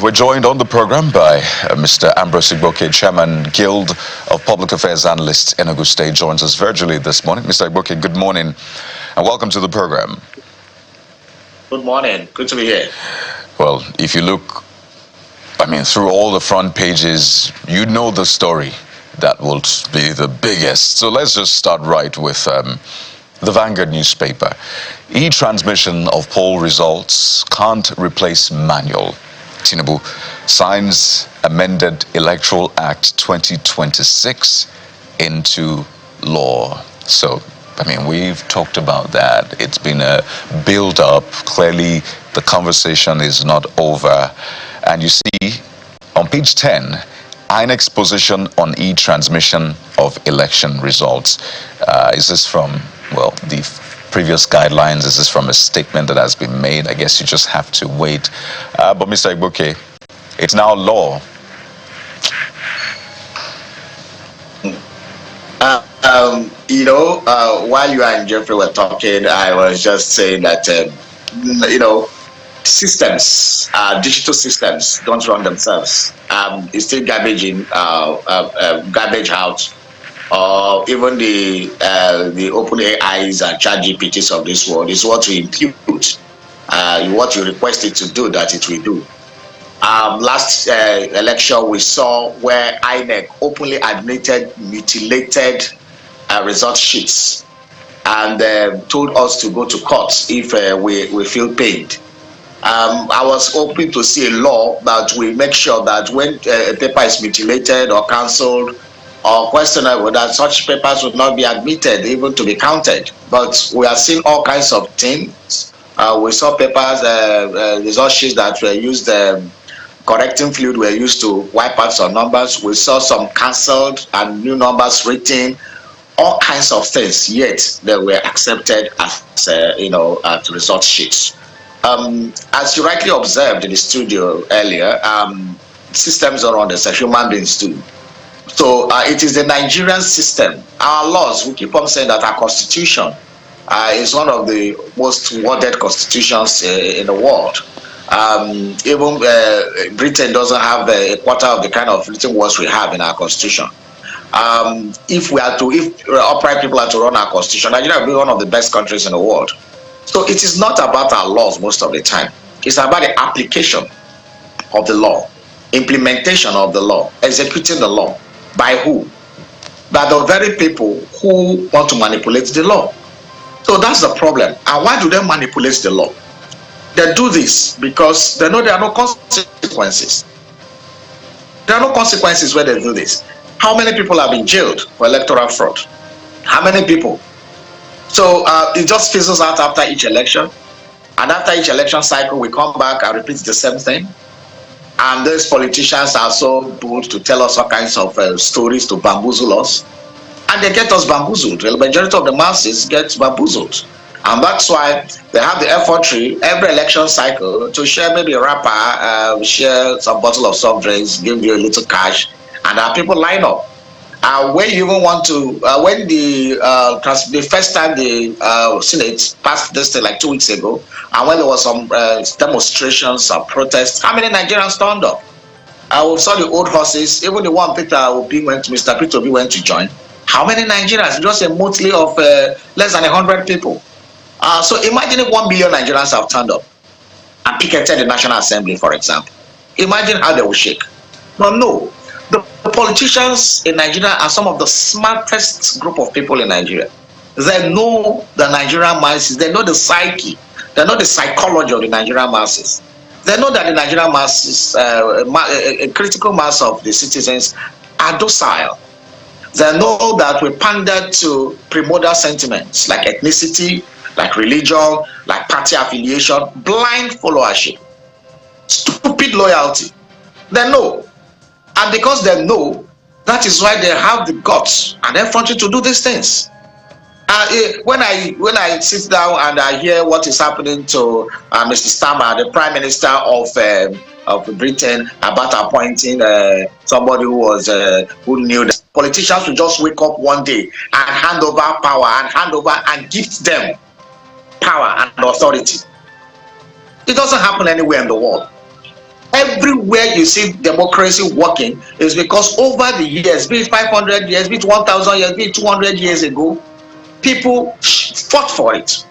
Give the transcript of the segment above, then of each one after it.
we're joined on the program by Mr. Ambrose Igbokwe, Chairman, Guild of Public Affairs Analysts, Enugu State, joins us virtually this morning. Mr. Igbokwe, good morning and welcome to the program. Good morning. Good to be here. Well, if you look, through all the front pages, you know the story that will be the biggest. So let's just start right with the Vanguard newspaper. E-transmission of poll results can't replace manual. Tinubu signs amended Electoral Act 2026 into law. So, we've talked about that. It's been a build-up. Clearly, the conversation is not over. And you see, on page 10, INEC's position on e-transmission of election results. Is this from, the previous guidelines? Is this from a statement that has been made? I guess you just have to wait. But Mr. Igbokwe, it's now law. While you and Jeffrey were talking, I was just saying that, systems, digital systems don't run themselves. It's still garbage in, garbage out, or even the open AIs and chat GPTs of this world is what we impute, what you request it to do, that it will do. Last election, we saw where INEC openly admitted mutilated result sheets and told us to go to court if we feel pained. I was hoping to see a law that will make sure that when a paper is mutilated or cancelled or questionable, that such papers would not be admitted even to be counted. But we are seeing all kinds of things. We saw papers, result sheets that were used, correcting fluid were used to wipe out some numbers. We saw some cancelled and new numbers written, all kinds of things, yet they were accepted as, as result sheets. As you rightly observed in the studio earlier, systems are on this, human beings too. So it is the Nigerian system. Our laws, we keep on saying that our constitution is one of the most worded constitutions in the world. Even Britain doesn't have a quarter of the kind of written words we have in our constitution. If upright people are to run our constitution, Nigeria will be one of the best countries in the world. So it is not about our laws most of the time. It's about the application of the law, implementation of the law, executing the law. By who? By the very people who want to manipulate the law. So that's the problem. And why do they manipulate the law? They do this because they know there are no consequences. There are no consequences when they do this. How many people have been jailed for electoral fraud? How many people? So it just fizzles out after each election. And after each election cycle, we come back and repeat the same thing. And those politicians are so bold to tell us all kinds of stories to bamboozle us. And they get us bamboozled. The majority of the masses get bamboozled. And that's why they have the effortry every election cycle to share maybe a wrapper, share some bottle of soft drinks, give you a little cash, and our people line up. When you even want to, when the first time the Senate passed this thing like 2 weeks ago, and when there was some demonstrations or protests, how many Nigerians turned up? We saw the old horses, even the one Mr. Peter Obi went to join. How many Nigerians? Just a motley of less than 100 people. So imagine if 1 million Nigerians have turned up and picketed the National Assembly, for example. Imagine how they will shake. But no. The politicians in Nigeria are some of the smartest group of people in Nigeria. They know the Nigerian masses. They know the psyche. They know the psychology of the Nigerian masses. They know that the Nigerian masses, a critical mass of the citizens, are docile. They know that we pander to primordial sentiments like ethnicity, like religion, like party affiliation, blind followership, stupid loyalty. They know. And because they know, that is why they have the guts and effrontery to do these things. When I sit down and I hear what is happening to Mr. Starmer, the Prime Minister of Britain, about appointing somebody who knew that politicians will just wake up one day and hand over power and gift them power and authority. It doesn't happen anywhere in the world. Everywhere you see democracy working is because over the years, be it 500 years, be it 1,000 years, be it 200 years ago, people fought for it.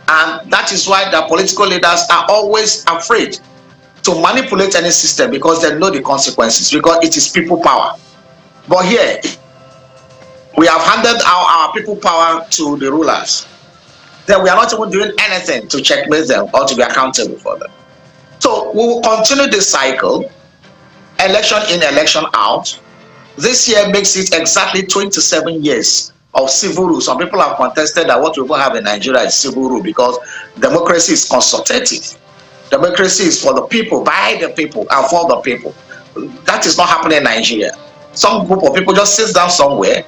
And that is why the political leaders are always afraid to manipulate any system, because they know the consequences, because it is people power. But here, we have handed our people power to the rulers. Then we are not even doing anything to checkmate them or to be accountable for them. So we will continue this cycle, election in, election out. This year makes it exactly 27 years of civil rule. Some people have contested that what we will have in Nigeria is civil rule, because democracy is consultative. Democracy is for the people, by the people, and for the people. That is not happening in Nigeria. Some group of people just sit down somewhere,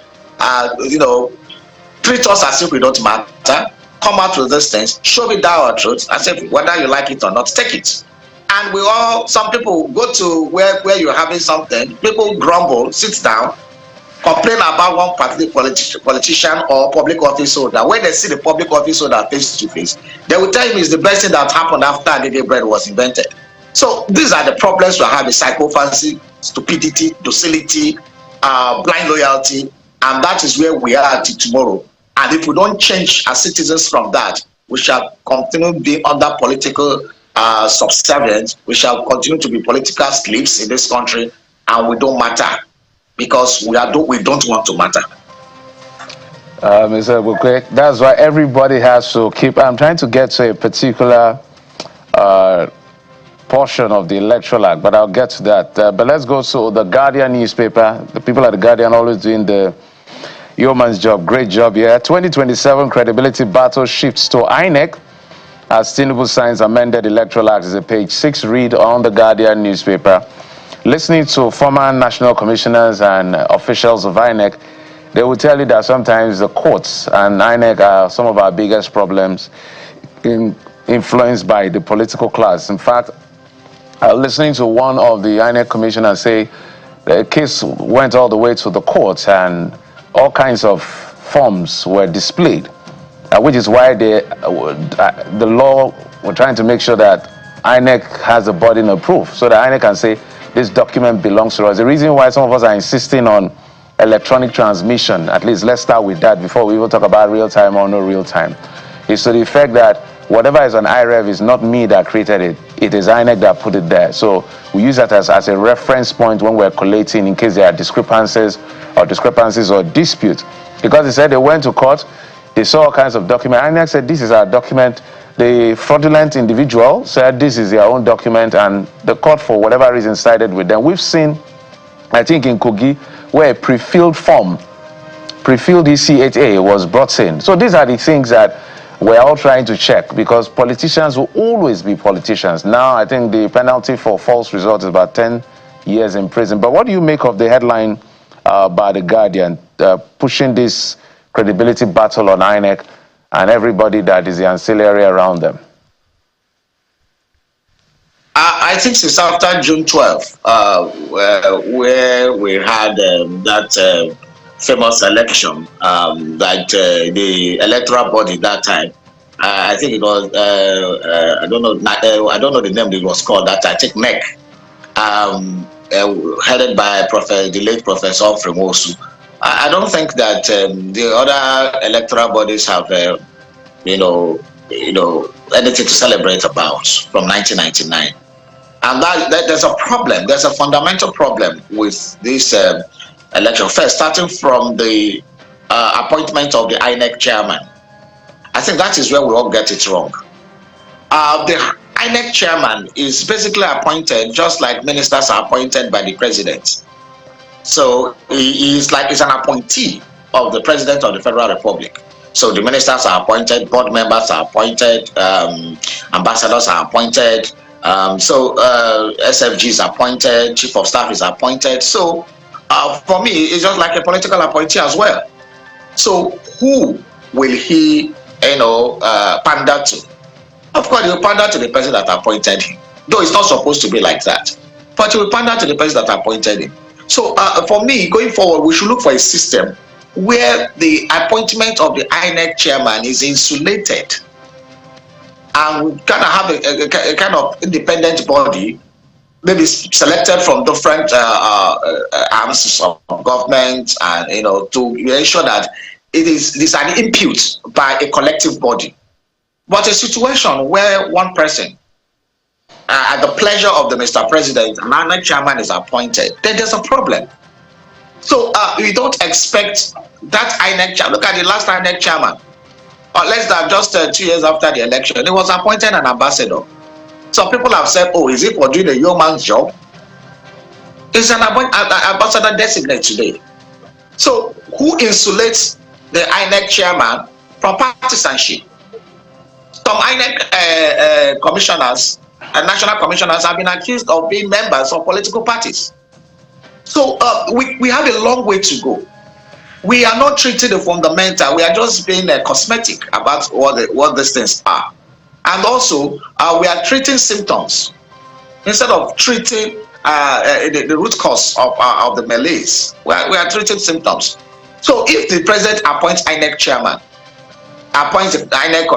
treat us as if we don't matter, come out with these things, show me down our truth, and say whether you like it or not, take it. And some people go to where you're having something, people grumble, sit down, complain about one particular politician or public office holder. When they see the public office holder face to face, they will tell him it's the best thing that happened after Agege bread was invented. So these are the problems we have: psychophancy, stupidity, docility, blind loyalty, and that is where we are till tomorrow. And if we don't change as citizens from that, we shall continue being under political subservient. We shall continue to be political slaves in this country, and we don't matter, because we don't want to matter. Mr. Igbokwe, that's why everybody has to keep. I'm trying to get to a particular portion of the Electoral Act, but I'll get to that. But let's go to the Guardian newspaper. The people at the Guardian always doing the yeoman's job. Great job here. 2027 credibility battle shifts to INEC as Tinubu signs amended Electoral Act. Is a page 6 read on the Guardian newspaper. Listening to former national commissioners and officials of INEC, they will tell you that sometimes the courts and INEC are some of our biggest problems, influenced by the political class. In fact, listening to one of the INEC commissioners say the case went all the way to the courts and all kinds of forms were displayed, which is why the law were trying to make sure that INEC has the burden of proof, so that INEC can say this document belongs to us. The reason why some of us are insisting on electronic transmission, at least let's start with that before we even talk about real time or no real time, is to the effect that whatever is on IREV is not me that created it. It is INEC that put it there. So we use that as a reference point when we're collating in case there are discrepancies or disputes. Because they said they went to court, they saw all kinds of documents. INEC said, this is our document. The fraudulent individual said this is their own document, and the court, for whatever reason, sided with them. We've seen, I think in Kogi, where a pre-filled form, pre-filled ECHA was brought in. So these are the things that we're all trying to check, because politicians will always be politicians. Now, I think the penalty for false result is about 10 years in prison. But what do you make of the headline by The Guardian, pushing this credibility battle on INEC and everybody that is the ancillary around them? I think since after June 12th, where we had that famous election, that the electoral body that time, I think it was, I don't know the name it was called that time, I think NEC, headed by the late Professor Fremosu. I don't think that the other electoral bodies have, anything to celebrate about from 1999. And that there's a problem. There's a fundamental problem with this election. First, starting from the appointment of the INEC chairman. I think that is where we all get it wrong. The INEC chairman is basically appointed just like ministers are appointed by the president. So he's an appointee of the president of the Federal Republic. So the ministers are appointed, board members are appointed, ambassadors are appointed, SFG is appointed, chief of staff is appointed. So for me, it's just like a political appointee as well. So who will he, pander to? Of course, he will pander to the person that appointed him. Though it's not supposed to be like that. But he will pander to the person that appointed him. So for me, going forward, we should look for a system where the appointment of the INEC chairman is insulated, and we kind of have a kind of independent body maybe selected from different arms of government, and to ensure that it is an input by a collective body. But a situation where one person, at the pleasure of the Mr. President, an INEC chairman is appointed, then there's a problem. So we don't expect that INEC chairman. Look at the last INEC chairman, or less than just 2 years after the election, he was appointed an ambassador. Some people have said, oh, is it for doing a yeoman's job? It's an ambassador designate today. So who insulates the INEC chairman from partisanship? Some INEC commissioners and national commissioners have been accused of being members of political parties. So we have a long way to go. We are not treating the fundamental. We are just being cosmetic about what these things are. And also, we are treating symptoms instead of treating the root cause of the malaise. We are treating symptoms. So if the president appoints INEC chairman, appoints INEC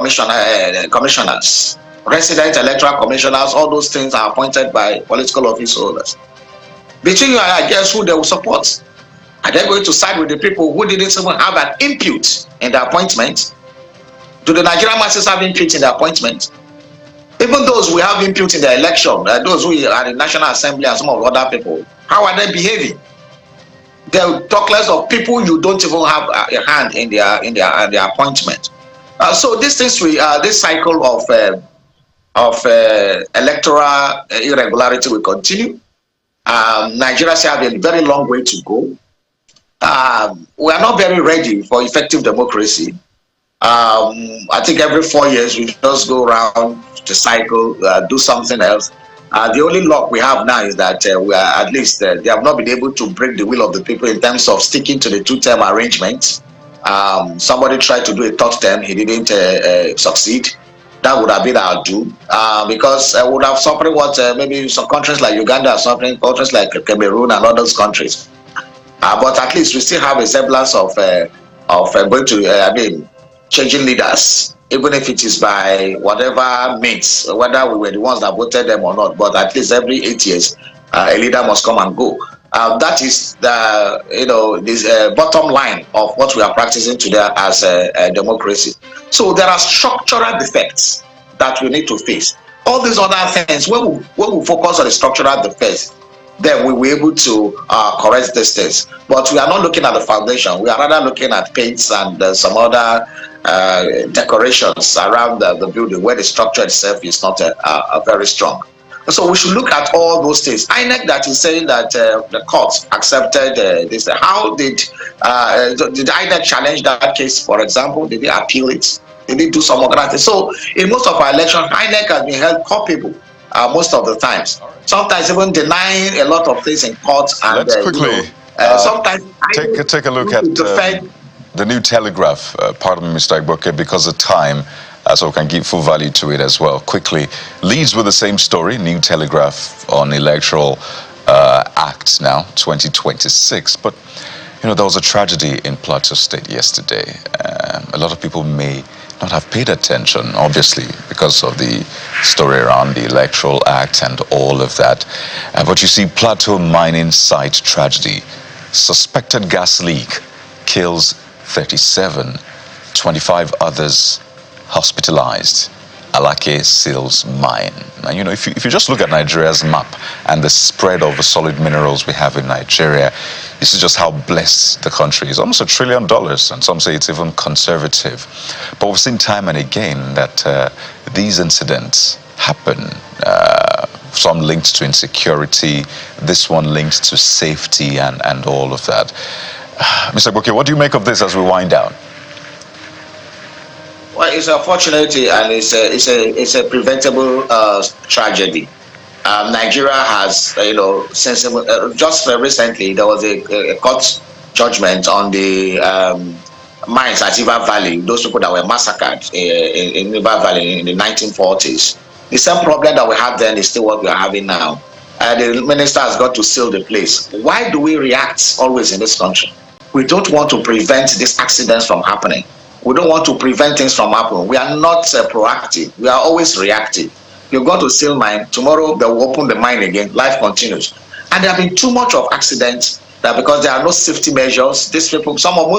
commissioners, resident electoral commissioners, all those things are appointed by political office holders. Between you and I, guess who they will support? Are they going to side with the people who didn't even have an input in the appointment? Do the Nigerian masses have input in the appointment? Even those who have input in the election, those who are in National Assembly and some of the other people, how are they behaving? They'll talk less of people you don't even have a hand in their appointment. So this cycle of electoral irregularity will continue. Nigeria still have a very long way to go. We are not very ready for effective democracy. I think every 4 years we just go around the cycle, do something else. The only luck we have now is that we are at least they have not been able to break the will of the people in terms of sticking to the two-term arrangement. Somebody tried to do a third term, he didn't succeed. That would have been our doom, because I would have suffering what maybe some countries like Uganda are suffering, countries like Cameroon and other countries. But at least we still have a semblance of going to changing leaders, even if it is by whatever means, whether we were the ones that voted them or not. But at least every 8 years, a leader must come and go. That is the this bottom line of what we are practicing today as a democracy. So there are structural defects that we need to face. All these other things, when we focus on the structural defects, then we will be able to correct these things. But we are not looking at the foundation. We are rather looking at paints and some other decorations around the building where the structure itself is not very strong. So we should look at all those things. INEC that is saying that the court accepted this. How did INEC challenge that case, for example? Did they appeal it? Did they do some organizing? So in most of our elections, INEC has been held culpable most of the times. Sometimes even denying a lot of things in court. And let's quickly sometimes take a look at the New Telegraph. Pardon me, Mr. Igbokwe, because of time. So we can give full value to it as well. Quickly, leads with the same story, New Telegraph on Electoral Act now, 2026. But, there was a tragedy in Plateau State yesterday. A lot of people may not have paid attention, obviously, because of the story around the Electoral Act and all of that. But you see, Plateau mining site tragedy. Suspected gas leak kills 37, 25 others hospitalized. Alake Seals Mine. Now, if you just look at Nigeria's map and the spread of the solid minerals we have in Nigeria, this is just how blessed the country is. Almost $1 trillion, and some say it's even conservative. But we've seen time and again that these incidents happen. Some linked to insecurity, this one linked to safety and all of that. Mr. Igbokwe, what do you make of this as we wind down? Well, it's unfortunate and it's a preventable tragedy. Nigeria has, since just recently there was a court judgment on the mines at River Valley. Those people that were massacred in River Valley in the 1940s. The same problem that we have then is still what we are having now. The minister has got to seal the place. Why do we react always in this country? We don't want to prevent these accidents from happening. We don't want to prevent things from happening. We are not proactive. We are always reactive. You go to seal mine, tomorrow they will open the mine again, life continues. And there have been too much of accidents that because there are no safety measures, these people, some of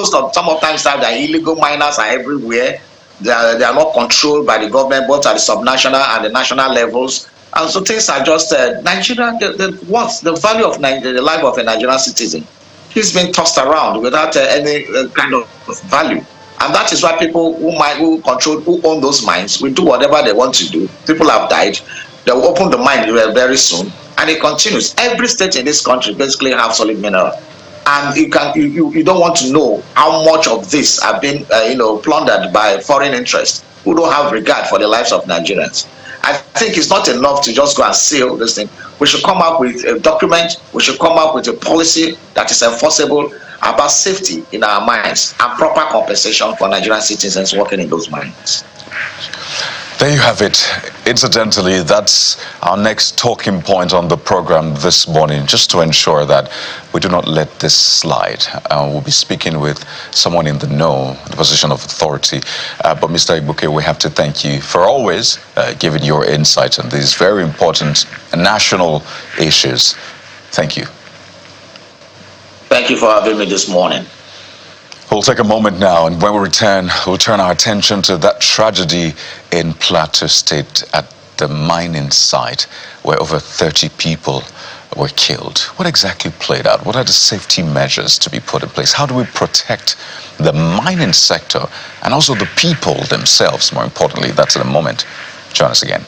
times that the illegal miners are everywhere. They are not controlled by the government, both at the subnational and the national levels. And so things are just Nigeria. The value of the life of a Nigerian citizen is being tossed around without any kind of value. And that is why people who own those mines will do whatever they want to do. People have died. They will open the mine very soon, and it continues. Every state in this country basically have solid mineral, and you don't want to know how much of this have been plundered by foreign interests who don't have regard for the lives of Nigerians. I think it's not enough to just go and seal this thing. We should come up with a document. We should come up with a policy that is enforceable about safety in our mines and proper compensation for Nigerian citizens working in those mines. There you have it. Incidentally, that's our next talking point on the program this morning, just to ensure that we do not let this slide. We'll be speaking with someone in the know, the position of authority. But Mr. Igbokwe, we have to thank you for always giving your insight on these very important national issues. Thank you. Thank you for having me this morning. We'll take a moment now, and when we return, we'll turn our attention to that tragedy in Plateau State at the mining site where over 30 people were killed. What exactly played out? What are the safety measures to be put in place? How do we protect the mining sector and also the people themselves, more importantly? That's in a moment. Join us again.